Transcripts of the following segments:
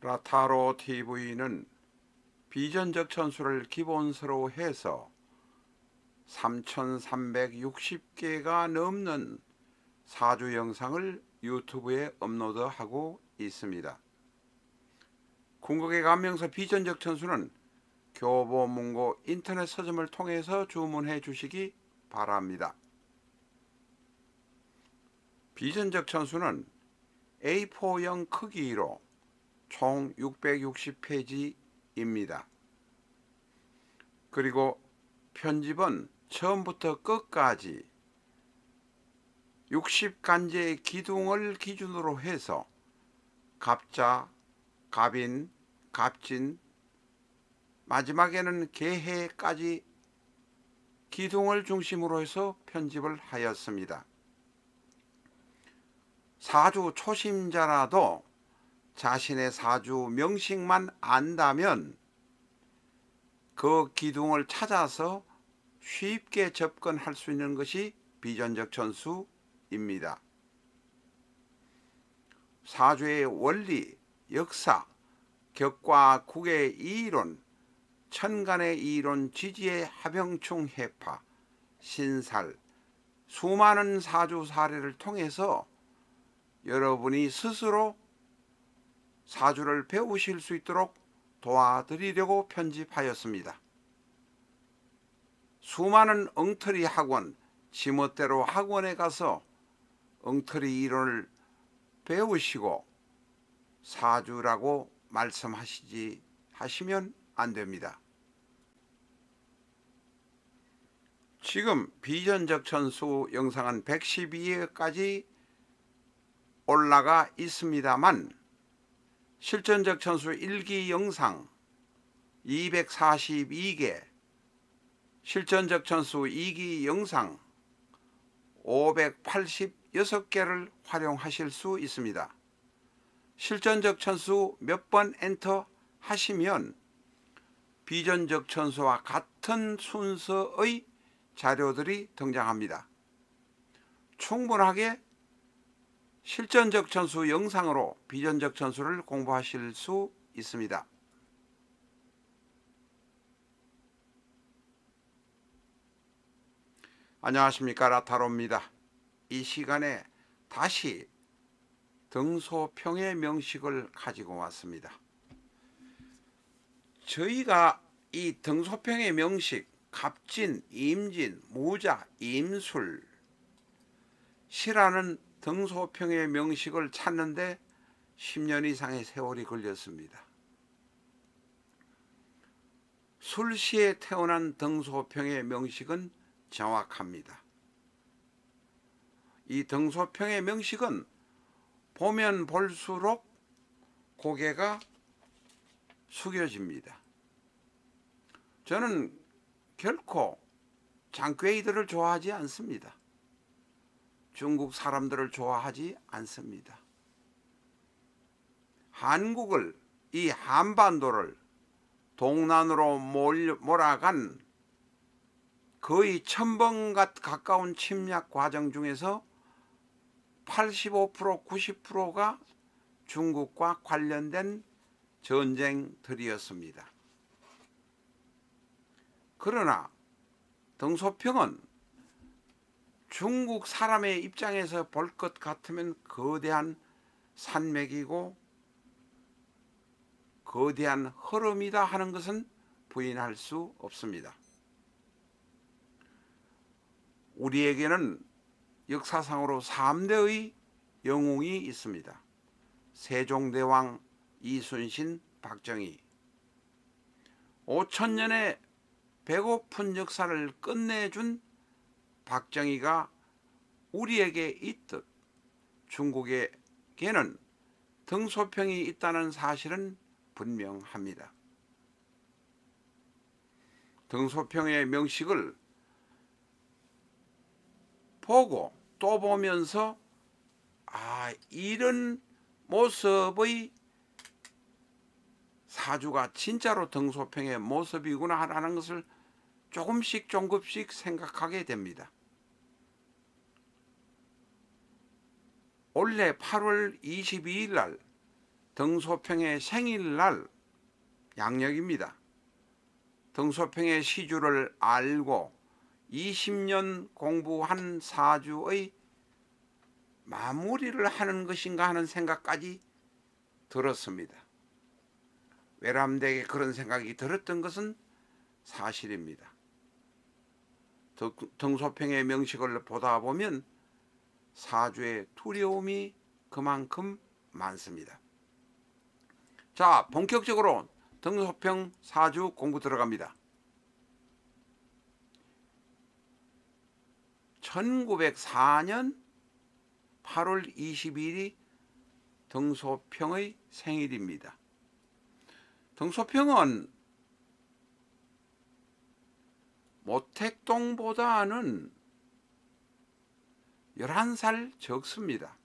라타로 TV는 비전적 천수를 기본서로 해서 3,360개가 넘는 사주 영상을 유튜브에 업로드하고 있습니다. 궁극의 감명서 비전적 천수는 교보문고 인터넷 서점을 통해서 주문해 주시기 바랍니다. 비전적 천수는 A4형 크기로 총 660페이지입니다. 그리고 편집은 처음부터 끝까지 60간제의 기둥을 기준으로 해서 갑자, 갑인, 갑진, 마지막에는 개해까지 기둥을 중심으로 해서 편집을 하였습니다. 사주 초심자라도 자신의 사주 명식만 안다면 그 기둥을 찾아서 쉽게 접근할 수 있는 것이 비전적 천수입니다. 사주의 원리, 역사, 격과 국의 이론, 천간의 이론, 지지의 합영충 해파, 신살, 수많은 사주 사례를 통해서 여러분이 스스로 사주를 배우실 수 있도록 도와드리려고 편집하였습니다. 수많은 엉터리 학원, 지멋대로 학원에 가서 엉터리 이론을 배우시고 사주라고 하시면 안 됩니다. 지금 비전적 천수 영상은 112회까지 올라가 있습니다만 실전적 천수 1기 영상 242개, 실전적 천수 2기 영상 586개를 활용하실 수 있습니다. 실전적 천수 몇 번 엔터 하시면 비전적 천수와 같은 순서의 자료들이 등장합니다. 충분하게 실전적 천수 영상으로 비전적 천수를 공부하실 수 있습니다. 안녕하십니까, 라타로입니다. 이 시간에 다시 등소평의 명식을 가지고 왔습니다. 저희가 이 등소평의 명식, 갑진, 임진, 무자, 임술, 시라는 등소평의 명식을 찾는데 10년 이상의 세월이 걸렸습니다. 술시에 태어난 등소평의 명식은 정확합니다. 이 등소평의 명식은 보면 볼수록 고개가 숙여집니다. 저는 결코 장꾀이들을 좋아하지 않습니다. 중국 사람들을 좋아하지 않습니다. 한국을, 이 한반도를 동난으로 몰아간 거의 1000번 가까운 침략 과정 중에서 85%, 90%가 중국과 관련된 전쟁들이었습니다. 그러나 등소평은 중국 사람의 입장에서 볼 것 같으면 거대한 산맥이고 거대한 흐름이다 하는 것은 부인할 수 없습니다. 우리에게는 역사상으로 3대의 영웅이 있습니다. 세종대왕, 이순신, 박정희. 5000년의 배고픈 역사를 끝내준 박정희가 우리에게 있듯 중국에게는 등소평이 있다는 사실은 분명합니다. 등소평의 명식을 보고 또 보면서 이런 모습의 사주가 진짜로 등소평의 모습이구나 하는 것을 조금씩 생각하게 됩니다. 올해 8월 22일 날 등소평의 생일날 양력입니다. 등소평의 시주를 알고 20년 공부한 사주의 마무리를 하는 것인가 하는 생각까지 들었습니다. 외람되게 그런 생각이 들었던 것은 사실입니다. 등소평의 명식을 보다 보면 사주의 두려움이 그만큼 많습니다. 자, 본격적으로 등소평 사주 공부 들어갑니다. 1904년 8월 20일이 등소평의 생일입니다. 등소평은 모택동보다는 11살 적습니다.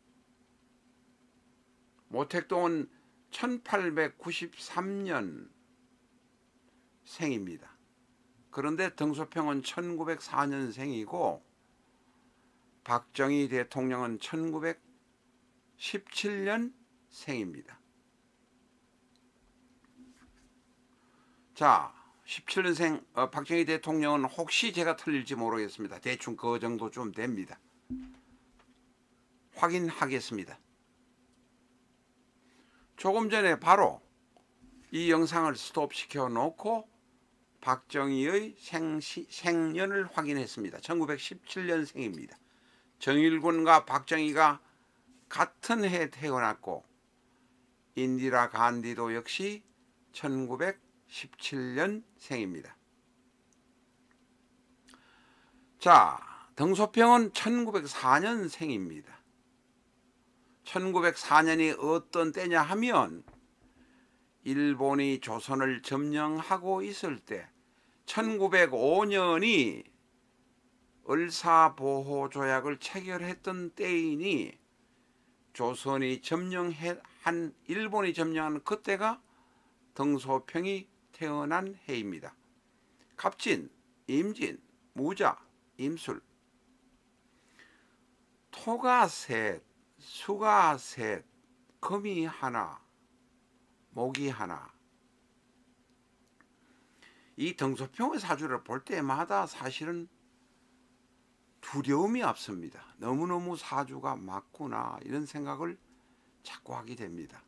모택동은 1893년 생입니다. 그런데 등소평은 1904년생이고 박정희 대통령은 1917년 생입니다. 자, 17년생 박정희 대통령은 혹시 제가 틀릴지 모르겠습니다. 대충 그 정도 좀 됩니다. 확인하겠습니다. 조금 전에 바로 이 영상을 스톱시켜 놓고 박정희의 생년을 확인했습니다. 1917년생입니다. 정일군과 박정희가 같은 해에 태어났고 인디라 간디도 역시 1917년생입니다. 자, 등소평은 1904년생입니다. 1904년이 어떤 때냐 하면 일본이 조선을 점령하고 있을 때 1905년이 을사보호조약을 체결했던 때이니 조선이 일본이 점령한 그때가 등소평이 태어난 해입니다. 갑진, 임진, 무자, 임술, 토가 셋, 수가 셋, 금이 하나, 목이 하나. 이 등소평의 사주를 볼 때마다 사실은 두려움이 앞섭니다. 너무너무 사주가 맞구나 이런 생각을 자꾸 하게 됩니다.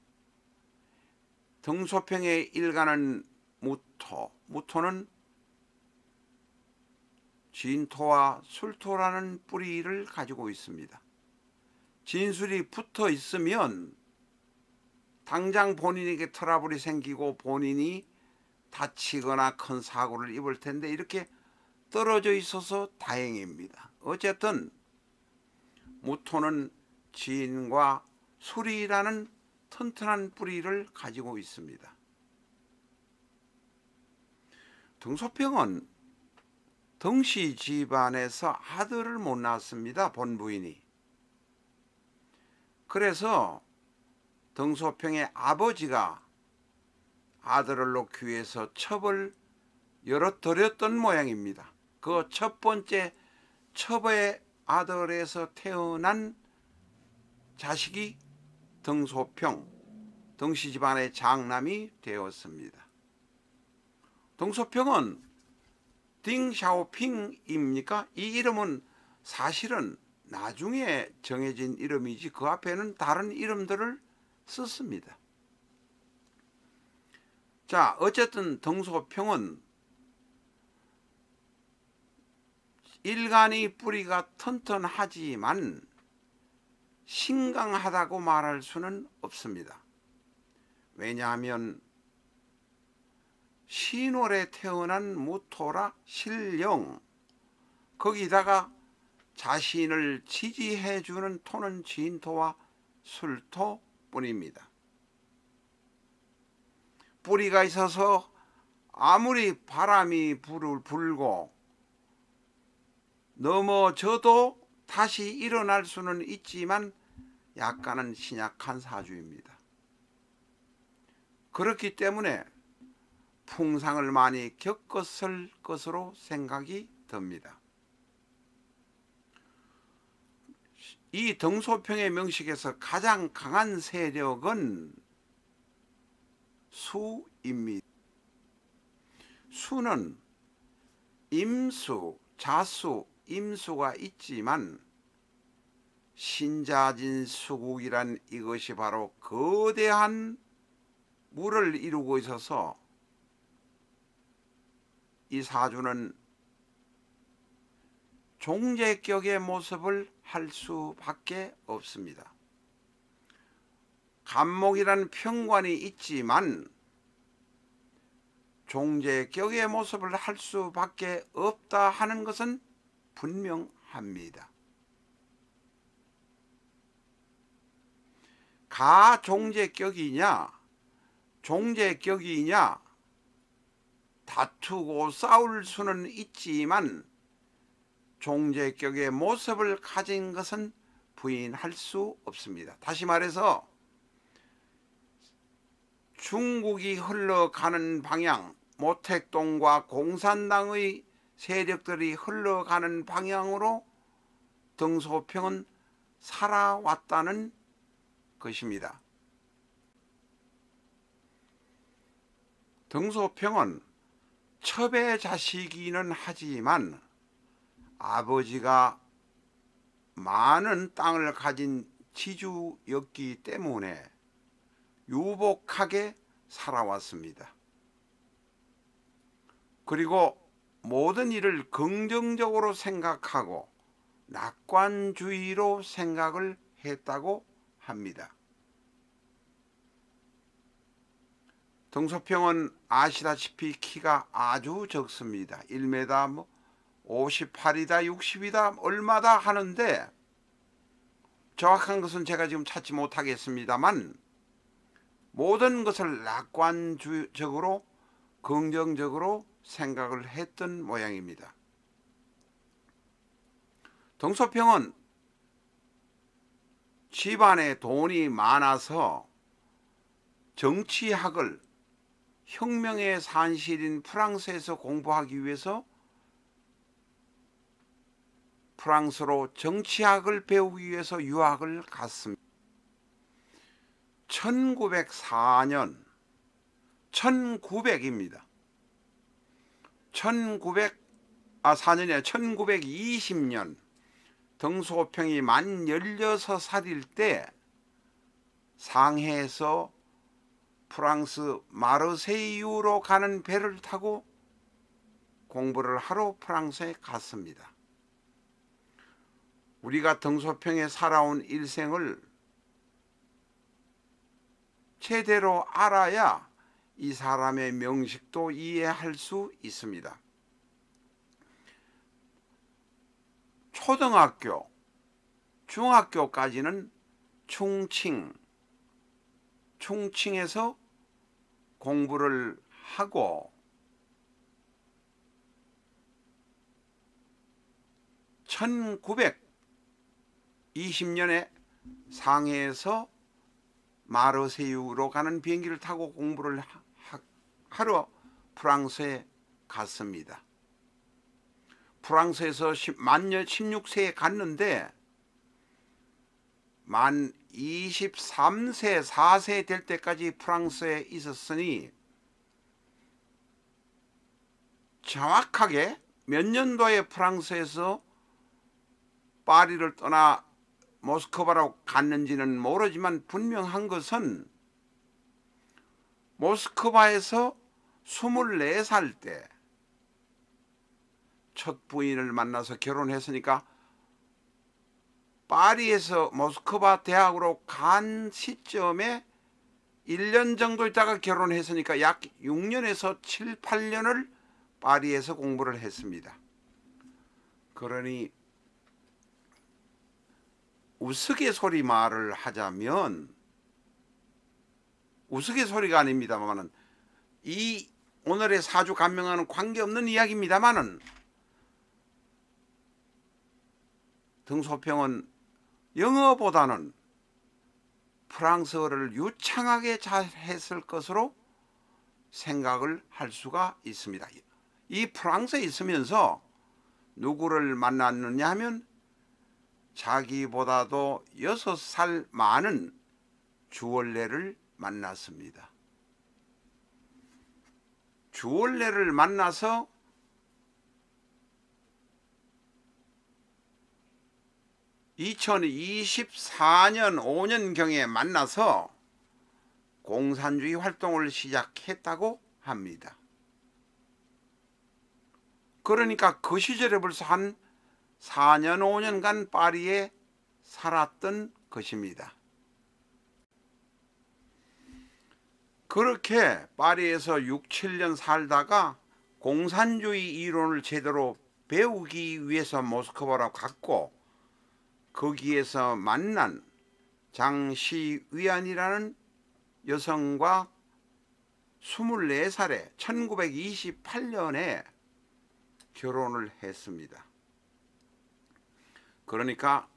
등소평의 일간은 무토, 무토는 진토와 술토라는 뿌리를 가지고 있습니다. 진술이 붙어 있으면 당장 본인에게 트러블이 생기고 본인이 다치거나 큰 사고를 입을 텐데 이렇게 떨어져 있어서 다행입니다. 어쨌든 무토는 진과 술이라는 튼튼한 뿌리를 가지고 있습니다. 등소평은 등씨 집안에서 아들을 못 낳았습니다. 본부인이. 그래서 등소평의 아버지가 아들을 놓기 위해서 첩을 여러 드렸던 모양입니다. 그 첫 번째 첩의 아들에서 태어난 자식이 등소평, 등씨 집안의 장남이 되었습니다. 등소평은 딩샤오핑입니까? 이 이름은 사실은 나중에 정해진 이름이지 그 앞에는 다른 이름들을 썼습니다. 자, 어쨌든 등소평은 일간이 뿌리가 튼튼하지만 신강하다고 말할 수는 없습니다. 왜냐하면 신월에 태어난 무토라 신령, 거기다가 자신을 지지해주는 토는 진토와 술토뿐입니다. 뿌리가 있어서 아무리 바람이 불고 넘어져도 다시 일어날 수는 있지만 약간은 신약한 사주입니다. 그렇기 때문에 풍상을 많이 겪었을 것으로 생각이 듭니다. 이 등소평의 명식에서 가장 강한 세력은 수입니다. 수는 임수, 자수, 임수가 있지만 신자진수국이란 이것이 바로 거대한 물을 이루고 있어서 이 사주는 종제격의 모습을 할 수밖에 없습니다. 간목이란 평관이 있지만 종제격의 모습을 할 수밖에 없다 하는 것은 분명합니다. 가종제격이냐 종제격이냐 다투고 싸울 수는 있지만 종제격의 모습을 가진 것은 부인할 수 없습니다. 다시 말해서 중국이 흘러가는 방향, 모택동과 공산당의 세력들이 흘러가는 방향으로 등소평은 살아왔다는 것입니다. 등소평은 첩의 자식이기는 하지만 아버지가 많은 땅을 가진 지주였기 때문에 유복하게 살아왔습니다. 그리고 모든 일을 긍정적으로 생각하고 낙관주의로 생각을 했다고 합니다. 등소평은 아시다시피 키가 아주 적습니다. 1m 58이다 60이다 얼마다 하는데 정확한 것은 제가 지금 찾지 못하겠습니다만 모든 것을 낙관적으로 긍정적으로 생각을 했던 모양입니다. 등소평은 집안에 돈이 많아서 정치학을 혁명의 산실인 프랑스에서 공부하기 위해서 프랑스로 정치학을 배우기 위해서 유학을 갔습니다. 1904년 1900입니다. 4년이 1920년 등소평이 만 16살일 때 상해에서 프랑스 마르세유로 가는 배를 타고 공부를 하러 프랑스에 갔습니다. 우리가 등소평에 살아온 일생을 제대로 알아야 이 사람의 명식도 이해할 수 있습니다. 초등학교, 중학교까지는 충칭에서 공부를 하고 1920년에 상해에서 마르세유로 가는 비행기를 타고 공부를 하러 프랑스에 갔습니다. 프랑스에서 만 16세에 갔는데 만 23세, 4세 될 때까지 프랑스에 있었으니 정확하게 몇 년도에 프랑스에서 파리를 떠나 모스크바로 갔는지는 모르지만 분명한 것은 모스크바에서 24살 때 첫 부인을 만나서 결혼했으니까 파리에서 모스크바 대학으로 간 시점에 1년 정도 있다가 결혼했으니까 약 6년에서 7, 8년을 파리에서 공부를 했습니다. 그러니 우스갯소리 말을 하자면 우스갯소리가 아닙니다만은 이 오늘의 사주 간명과는 관계없는 이야기입니다만은 등소평은 영어보다는 프랑스어를 유창하게 잘했을 것으로 생각을 할 수가 있습니다. 이 프랑스에 있으면서 누구를 만났느냐 하면 자기보다도 6살 많은 주월래를 만났습니다. 주월래를 만나서 (2024년) 5년경에 만나서 공산주의 활동을 시작했다고 합니다. 그러니까 그 시절에 벌써 한 4년 5년간 파리에 살았던 것입니다. 그렇게 파리에서 6, 7년 살다가 공산주의 이론을 제대로 배우기 위해서 모스크바로 갔고, 거기에서 만난 장시위안이라는 여성과 24살에 1928년에 결혼을 했습니다. 그러니까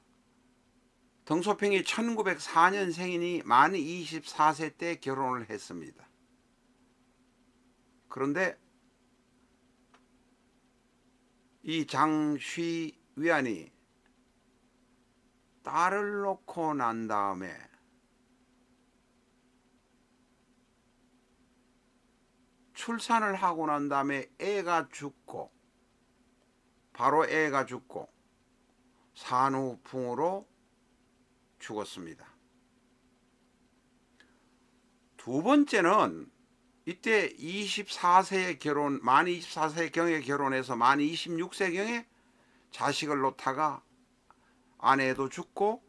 덩소평이 1904년생이니 만 24세 때 결혼을 했습니다. 그런데 이 장시위안이 딸을 놓고 난 다음에 출산을 하고 난 다음에 바로 애가 죽고 산후풍으로 죽었습니다. 두 번째는 이때 24세에 만 24세경에 결혼해서 만 26세경에 자식을 놓다가 아내도 죽고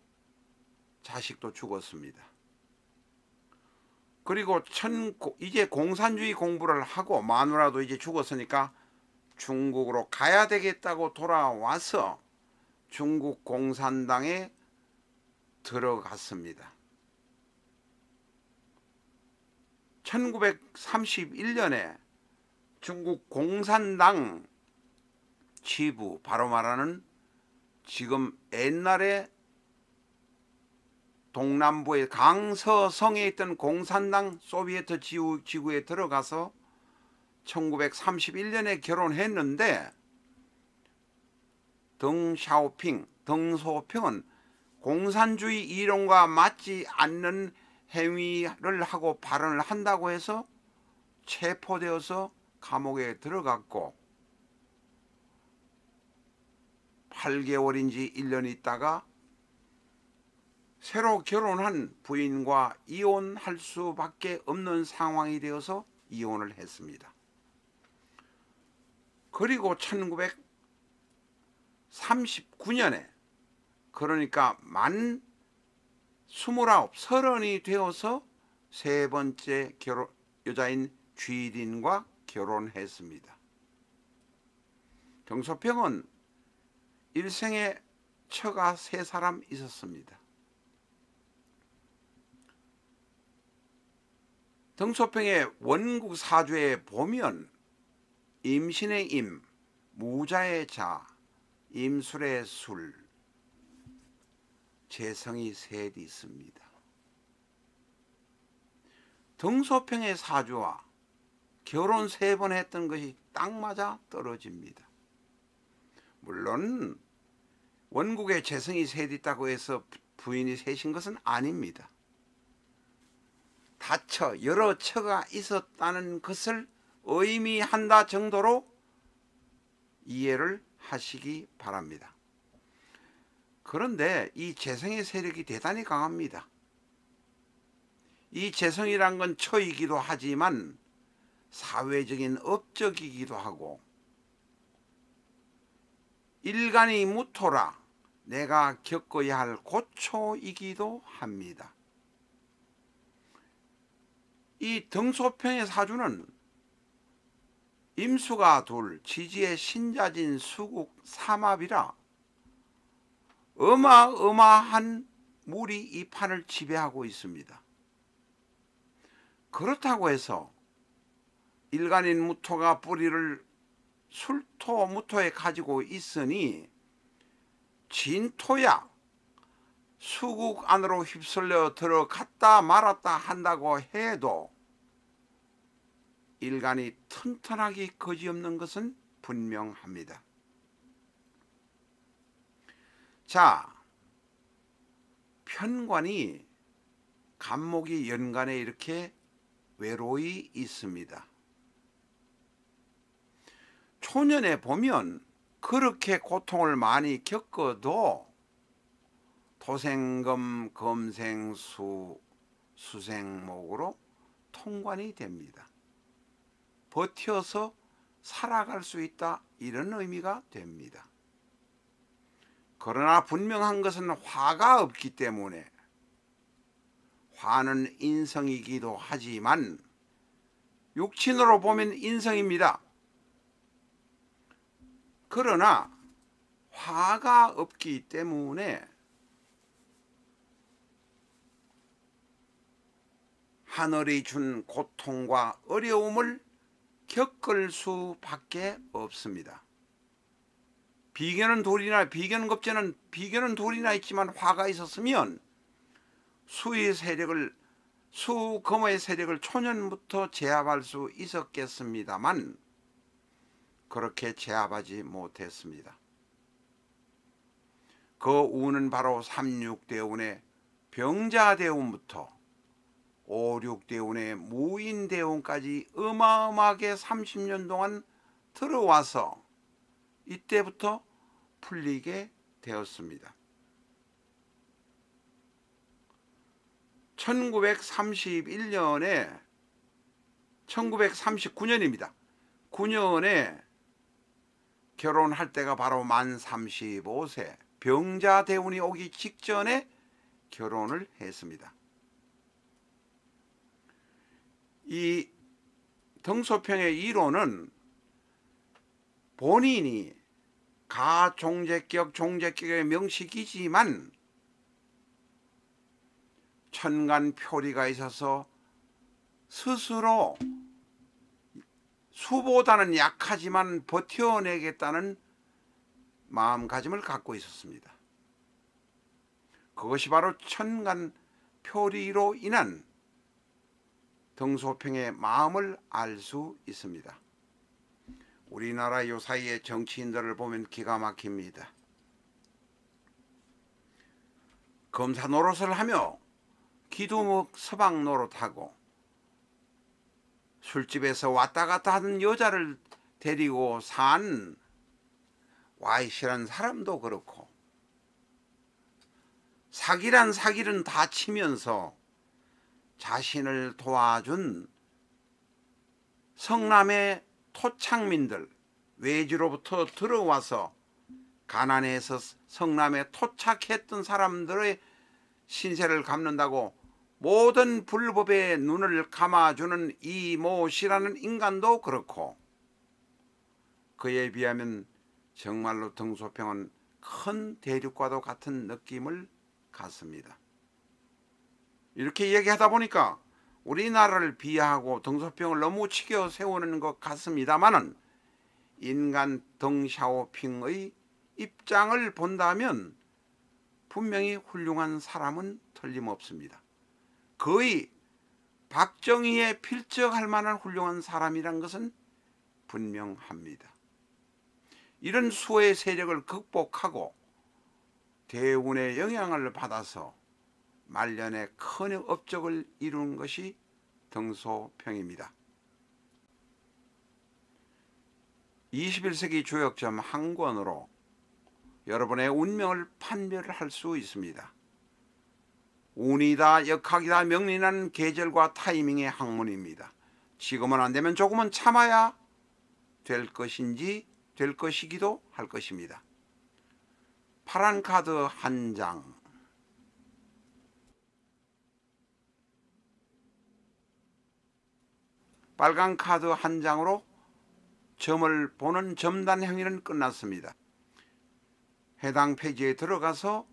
자식도 죽었습니다. 그리고 이제 공산주의 공부를 하고 마누라도 이제 죽었으니까 중국으로 가야 되겠다고 돌아와서 중국 공산당에 들어갔습니다. 1931년에 중국 공산당 지부, 바로 말하는 지금 옛날에 동남부의 강서성에 있던 공산당 소비에트 지구에 들어가서 1931년에 결혼했는데, 덩소평은 공산주의 이론과 맞지 않는 행위를 하고 발언을 한다고 해서 체포되어서 감옥에 들어갔고, 8개월인지 1년 있다가 새로 결혼한 부인과 이혼할 수밖에 없는 상황이 되어서 이혼을 했습니다. 그리고 1939년에 그러니까 만 29, 30이 되어서 세 번째 여자인 쥐린과 결혼했습니다. 덩소평은 일생에 처가 3사람 있었습니다. 덩소평의 원국 사주에 보면 임신의 임, 무자의 자, 임술의 술, 재성이 셋이 있습니다. 덩소평의 사주와 결혼 3번 했던 것이 딱 맞아 떨어집니다. 물론 원국에 재성이 셋 있다고 해서 부인이 셋인 것은 아닙니다. 여러 처가 있었다는 것을 의미한다 정도로 이해를 하시기 바랍니다. 그런데 이 재성의 세력이 대단히 강합니다. 이 재성이란 건 처이기도 하지만 사회적인 업적이기도 하고 일간이 무토라 내가 겪어야 할 고초이기도 합니다. 이 덩소평의 사주는 임수가 둘, 지지의 신자진 수국 삼합이라 어마어마한 물이 이 판을 지배하고 있습니다. 그렇다고 해서 일간인 무토가 뿌리를 술토 무토에 가지고 있으니 진토야 수국 안으로 휩쓸려 들어갔다 말았다 한다고 해도 일간이 튼튼하기 거지없는 것은 분명합니다. 자, 편관이 간목이 연간에 이렇게 외로이 있습니다. 초년에 보면 그렇게 고통을 많이 겪어도 토생금 검생수 수생목으로 통관이 됩니다. 버텨서 살아갈 수 있다, 이런 의미가 됩니다. 그러나 분명한 것은 화가 없기 때문에, 화는 인성이기도 하지만 육친으로 보면 인성입니다. 그러나 화가 없기 때문에 하늘이 준 고통과 어려움을 겪을 수밖에 없습니다. 비견은 둘이나, 비견급제는 비견은 둘이나 있지만 화가 있었으면 수금의 세력을 초년부터 제압할 수 있었겠습니다만 그렇게 제압하지 못했습니다. 그 우는 바로 삼육대운의 병자대운부터 오륙대운의 무인대운까지 어마어마하게 30년 동안 들어와서 이때부터 풀리게 되었습니다. 1939년입니다. 9년에 결혼할 때가 바로 만 35세, 병자대운이 오기 직전에 결혼을 했습니다. 이 등소평의 이론은 본인이 종제격의 명식이지만 천간표리가 있어서 스스로 수보다는 약하지만 버텨내겠다는 마음가짐을 갖고 있었습니다. 그것이 바로 천간표리로 인한 등소평의 마음을 알 수 있습니다. 우리나라 요사이의 정치인들을 보면 기가 막힙니다. 검사 노릇을 하며 기두목 서방 노릇하고 술집에서 왔다 갔다 하는 여자를 데리고 산 와이시란 사람도 그렇고, 사기란 사기는 다 치면서 자신을 도와준 성남의 토착민들, 외지로부터 들어와서 가난해서 성남에 토착했던 사람들의 신세를 갚는다고 모든 불법의 눈을 감아주는 이모씨라는 인간도 그렇고, 그에 비하면 정말로 등소평은 큰 대륙과도 같은 느낌을 갖습니다. 이렇게 얘기하다 보니까 우리나라를 비하하고 등소평을 너무 치켜 세우는 것 같습니다만은, 인간 덩샤오핑의 입장을 본다면 분명히 훌륭한 사람은 틀림없습니다. 거의 박정희에 필적할 만한 훌륭한 사람이란 것은 분명합니다. 이런 수의 세력을 극복하고 대운의 영향을 받아서 말년에 큰 업적을 이룬 것이 등소평입니다. 21세기 조역점 한 권으로 여러분의 운명을 판별할 수 있습니다. 운이다, 역학이다, 명리는 계절과 타이밍의 학문입니다. 지금은 안 되면 조금은 참아야 될 것이기도 할 것입니다. 파란 카드 한 장, 빨간 카드 한 장으로 점을 보는 점단 행위는 끝났습니다. 해당 페이지에 들어가서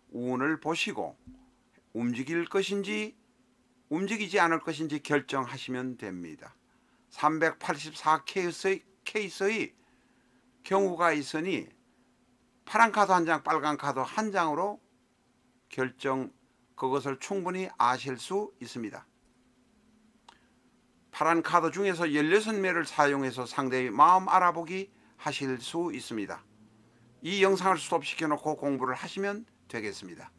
운을 보시고 움직일 것인지 움직이지 않을 것인지 결정하시면 됩니다. 384케이스의 경우가 있으니 파란 카드 한 장, 빨간 카드 한 장으로 그것을 충분히 아실 수 있습니다. 파란 카드 중에서 16매를 사용해서 상대의 마음 알아보기 하실 수 있습니다. 이 영상을 스톱시켜 놓고 공부를 하시면 되겠습니다.